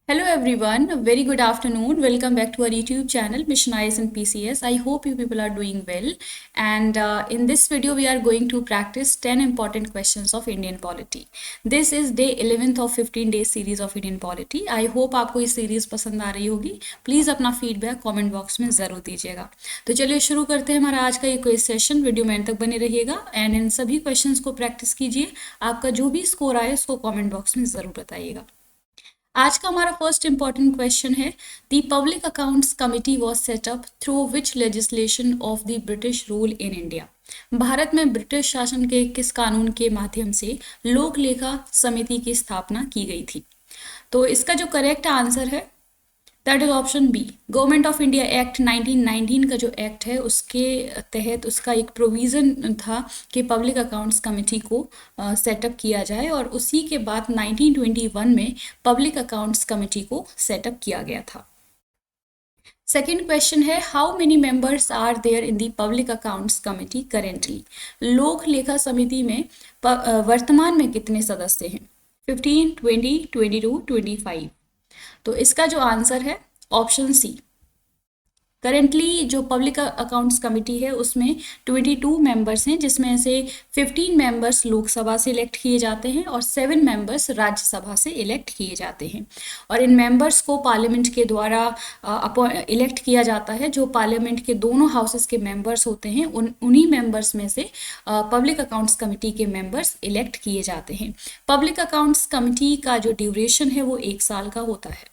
Hello everyone, a very good afternoon. Welcome back to our YouTube channel Mission IAS and PCS. I hope you people are doing well. And in this video, we are going to practice 10 important questions of Indian polity. This is day 11th of 15 day series of Indian polity. I hope आपको इस series पसंद आ रही होगी. Please अपना feedback comment box में जरूर दीजिएगा. तो चलिए शुरू करते हैं हमारा आज का ये क्विज सेशन. वीडियो में तक बने रहिएगा एंड इन सभी क्वेश्चंस को प्रैक्टिस कीजिए. आपका जो भी स्कोर आए उसको कमेंट बॉक्स में जरूर बताइएगा. आज का हमारा फर्स्ट इंपॉर्टेंट क्वेश्चन है the public accounts committee was set up through which legislation of the British rule in India. Bharat में ब्रिटिश शासन के किस कानून के माध्यम से लोक लेखा समिति की स्थापना की गई थी. तो इसका जो करेक्ट आंसर है that is option B. Government of India Act 1919 का जो एक्ट है उसके तहत उसका एक प्रोविज़न था कि पब्लिक अकाउंट्स कमेटी को सेटअप किया जाए और उसी के बाद 1921 में पब्लिक अकाउंट्स कमेटी को सेटअप किया गया था. सेकेंड क्वेश्चन है how many members are there in the public accounts committee currently. लोक लेखा समिति में वर्तमान में कितने सदस्य हैं. 15, 20, 22, 25. तो इसका जो आंसर है ऑप्शन सी. करेंटली जो पब्लिक अकाउंट्स कमेटी है उसमें 22 मेंबर्स हैं, जिसमें से 15 मेंबर्स लोकसभा से इलेक्ट किए जाते हैं और 7 मेंबर्स राज्यसभा से इलेक्ट किए जाते हैं. और इन मेंबर्स को पार्लियामेंट के द्वारा इलेक्ट किया जाता है. जो पार्लियामेंट के दोनों हाउसेस के मेंबर्स होते हैं उन्हीं मेंबर्स में से पब्लिक अकाउंट्स कमेटी के मेंबर्स इलेक्ट किए जाते हैं. पब्लिक अकाउंट्स कमेटी का जो ड्यूरेशन है वो 1 साल का होता है.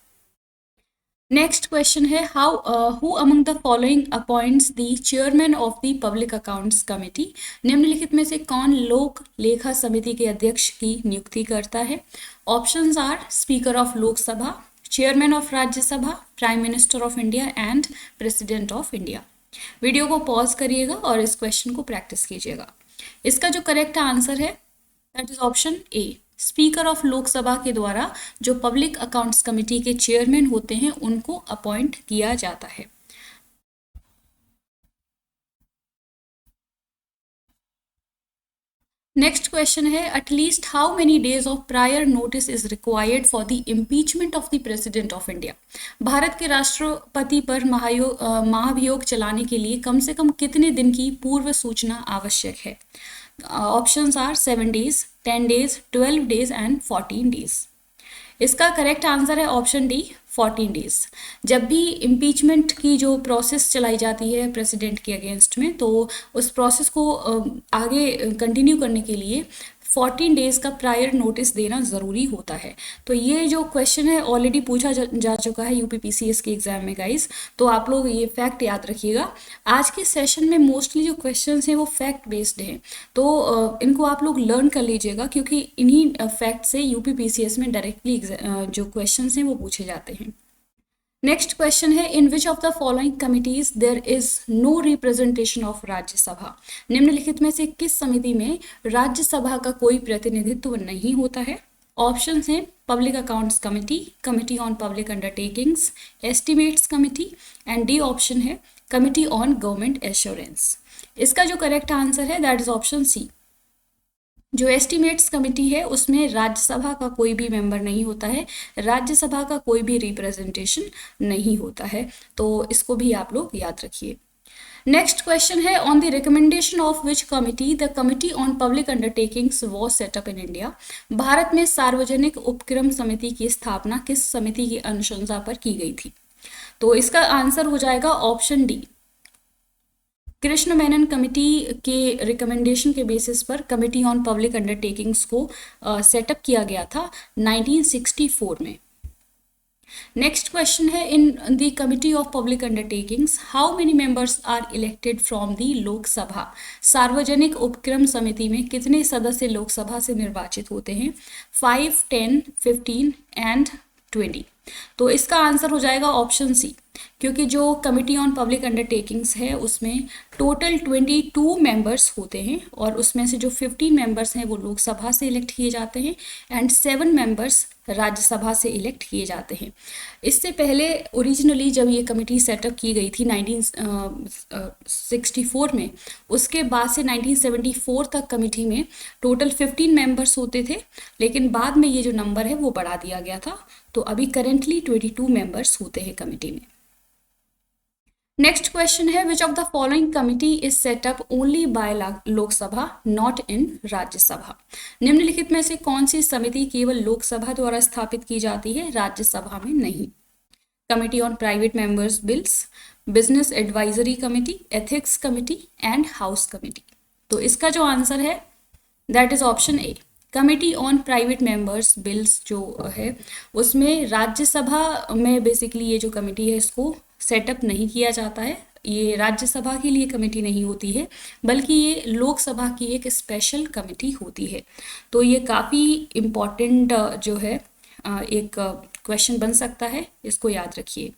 नेक्स्ट क्वेश्चन है who among the following appoints the chairman of the public accounts committee. निम्नलिखित में से कौन लोक लेखा समिति के अध्यक्ष की नियुक्ति करता है. Options are speaker of Lok Sabha, chairman of Rajya Sabha, prime minister of India and president of India. Video को पॉज करिएगा और इस क्वेश्चन को प्रैक्टिस कीजिएगा. इसका जो करेक्ट आंसर है that is option A. Speaker of Lok Sabha के द्वारा जो पब्लिक अकाउंट्स कमेटी के चेयरमैन होते हैं उनको अपॉइंट किया जाता है. नेक्स्ट क्वेश्चन है at least how many days of prior notice is required for the impeachment of the president of India. Bharat के राष्ट्रपति पर महाभियोग चलाने के लिए कम से कम कितने दिन की पूर्व सूचना आवश्यक है. Options are 7 days, 10 days, 12 days and 14 days. इसका करेक्ट आंसर है ऑप्शन डी 14 days. जब भी इम्पीचमेंट की जो प्रोसेस चलाई जाती है प्रेसिडेंट के अगेंस्ट में तो उस प्रोसेस को आगे कंटिन्यू करने के लिए 14 डेज का प्रायर नोटिस देना ज़रूरी होता है. तो ये जो क्वेश्चन है ऑलरेडी पूछा जा चुका है यूपीपीसीएस के एग्जाम में गाइस. तो आप लोग ये फैक्ट याद रखिएगा. आज के सेशन में मोस्टली जो क्वेश्चंस हैं वो फैक्ट बेस्ड हैं. तो इनको आप लोग लर्न कर लीजिएगा क्योंकि इन्हीं फैक्ट से यूपीपीसीएस में डायरेक्टली जो क्वेश्चंस हैं वो पूछे जाते हैं. नेक्स्ट क्वेश्चन है in which of the following committees there is no representation of Rajya Sabha. निम्नलिखित में से किस समिति में राज्यसभा का कोई प्रतिनिधित्व नहीं होता है. ऑप्शंस हैं public accounts committee, committee on public undertakings, estimates committee and D option है कमिटी ऑन गवर्नमेंट एश्योरेंस. इसका जो करेक्ट आंसर है दैट इज ऑप्शन सी. जो एस्टिमेट्स कमेटी है उसमें राज्यसभा का कोई भी मेंबर नहीं होता है, राज्यसभा का कोई भी रिप्रेजेंटेशन नहीं होता है. तो इसको भी आप लोग याद रखिए. नेक्स्ट क्वेश्चन है on the recommendation of which committee the committee on public undertakings was setup in India. Bharat में सार्वजनिक उपक्रम समिति की स्थापना किस समिति की अनुशंसा पर की गई थी. तो इसका आंसर हो जाएगा option D. Krishna Menon committee के रिकमेंडेशन के बेसिस पर कमेटी ऑन पब्लिक अंडरटेकिंग्स को सेटअप किया गया था 1964 में. नेक्स्ट क्वेश्चन है in the committee of public undertakings how many members are elected from the Lok Sabha. सार्वजनिक उपक्रम समिति में कितने सदस्य लोकसभा से निर्वाचित होते हैं. 5, 10, 15 एंड 20. तो इसका आंसर हो जाएगा ऑप्शन सी. क्योंकि जो कमिटी ऑन पब्लिक अंडरटेकिंग्स है उसमें टोटल 22 मेंबर्स होते हैं और उसमें से जो 15 मेंबर्स हैं वो लोकसभा से इलेक्ट किए जाते हैं एंड 7 मेंबर्स राज्यसभा से इलेक्ट किए जाते हैं। इससे पहले ओरिजिनली जब ये कमेटी सेटअप की गई थी 1964 में, उसके बाद से 1974 तक कमेटी में टोटल 15 मेंबर्स होते थे, लेकिन बाद में ये जो नंबर है वो बढ़ा दिया गया था। तो अभी करेंटली 22 मेंबर्स होते हैं कमेटी में। नेक्स्ट क्वेश्चन है विच of the following committee is setup only by Lok Sabha not in Rajya Sabha. निम्नलिखित में से कौन सी समिति केवल लोकसभा द्वारा स्थापित की जाती है, राज्यसभा में नहीं? Committee on private members bills, business advisory committee, ethics committee and house committee. तो इसका जो आंसर है that is option A, committee on private members bills जो है उसमें राज्यसभा में बेसिकली ये जो कमेटी है इसको सेटअप नहीं किया जाता है। ये राज्यसभा के लिए कमेटी नहीं होती है बल्कि ये लोकसभा की एक स्पेशल कमेटी होती है। तो ये काफ़ी इम्पॉर्टेंट जो है एक क्वेश्चन बन सकता है, इसको याद रखिए।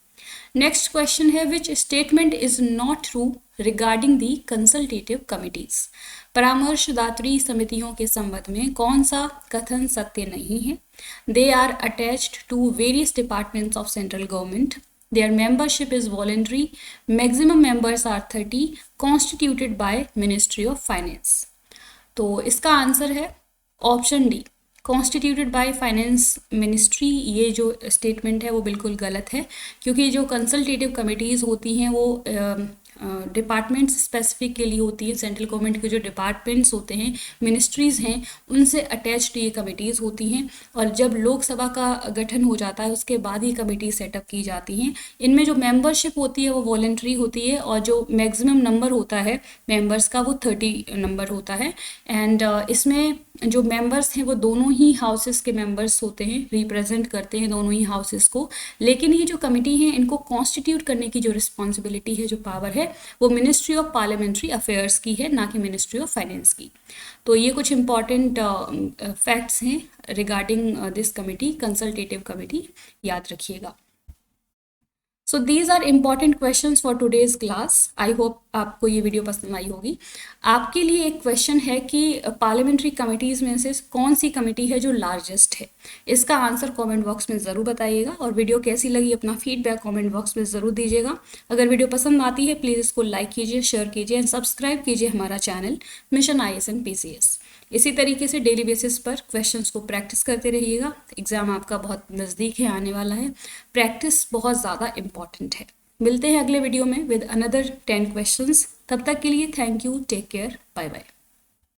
नेक्स्ट क्वेश्चन है which statement is not true regarding the consultative committees. परामर्शदात्री समितियों के संबंध में कौन सा कथन सत्य नहीं है? They are attached to various departments of central government, their membership is voluntary, maximum members are 30, constituted by Ministry of Finance। तो इसका आंसर है option D, constituted by finance ministry. ये जो स्टेटमेंट है वो बिल्कुल गलत है, क्योंकि जो कंसल्टेटिव कमिटीज़ होती हैं वो डिपार्टमेंट्स स्पेसिफिक के लिए होती है। सेंट्रल गवर्नमेंट के जो डिपार्टमेंट्स होते हैं, मिनिस्ट्रीज़ हैं, उनसे अटैच्ड ये कमिटीज़ होती हैं। और जब लोकसभा का गठन हो जाता है उसके बाद ही कमिटी सेटअप की जाती हैं। इनमें जो मेंबरशिप होती है वो वॉलंटरी होती है और जो मैक्सिमम नंबर होता है मेंबर्स का वो 30 नंबर होता है। एंड इसमें जो मेंबर्स हैं वो दोनों ही हाउसेस के मेंबर्स होते हैं, रिप्रेजेंट करते हैं दोनों ही हाउसेस को। लेकिन ये जो कमिटी है इनको कॉन्स्टिट्यूट करने की जो रिस्पॉन्सिबिलिटी है, जो पावर है, वो मिनिस्ट्री ऑफ पार्लियामेंट्री अफेयर्स की है, ना कि मिनिस्ट्री ऑफ फाइनेंस की। तो ये कुछ इंपॉर्टेंट फैक्ट्स हैं regarding this committee, consultative committee, याद रखिएगा। So these are important questions for today's class. I hope आपको ये वीडियो पसंद आई होगी। आपके लिए एक क्वेश्चन है कि पार्लियामेंट्री कमिटीज़ में से कौन सी कमेटी है जो लार्जेस्ट है। इसका आंसर कमेंट बॉक्स में ज़रूर बताइएगा और वीडियो कैसी लगी अपना फीडबैक कमेंट बॉक्स में ज़रूर दीजिएगा। अगर वीडियो पसंद आती है प्लीज़ इसको लाइक कीजिए, शेयर कीजिए एंड सब्सक्राइब कीजिए हमारा चैनल मिशन IAS PCS। इसी तरीके से डेली बेसिस पर क्वेश्चंस को प्रैक्टिस करते रहिएगा। एग्ज़ाम आपका बहुत नज़दीक है, आने वाला है। प्रैक्टिस बहुत ज़्यादा इम्पॉर्टेंट है। मिलते हैं अगले वीडियो में विद अनदर 10 क्वेश्चंस। तब तक के लिए thank you, take care, bye bye.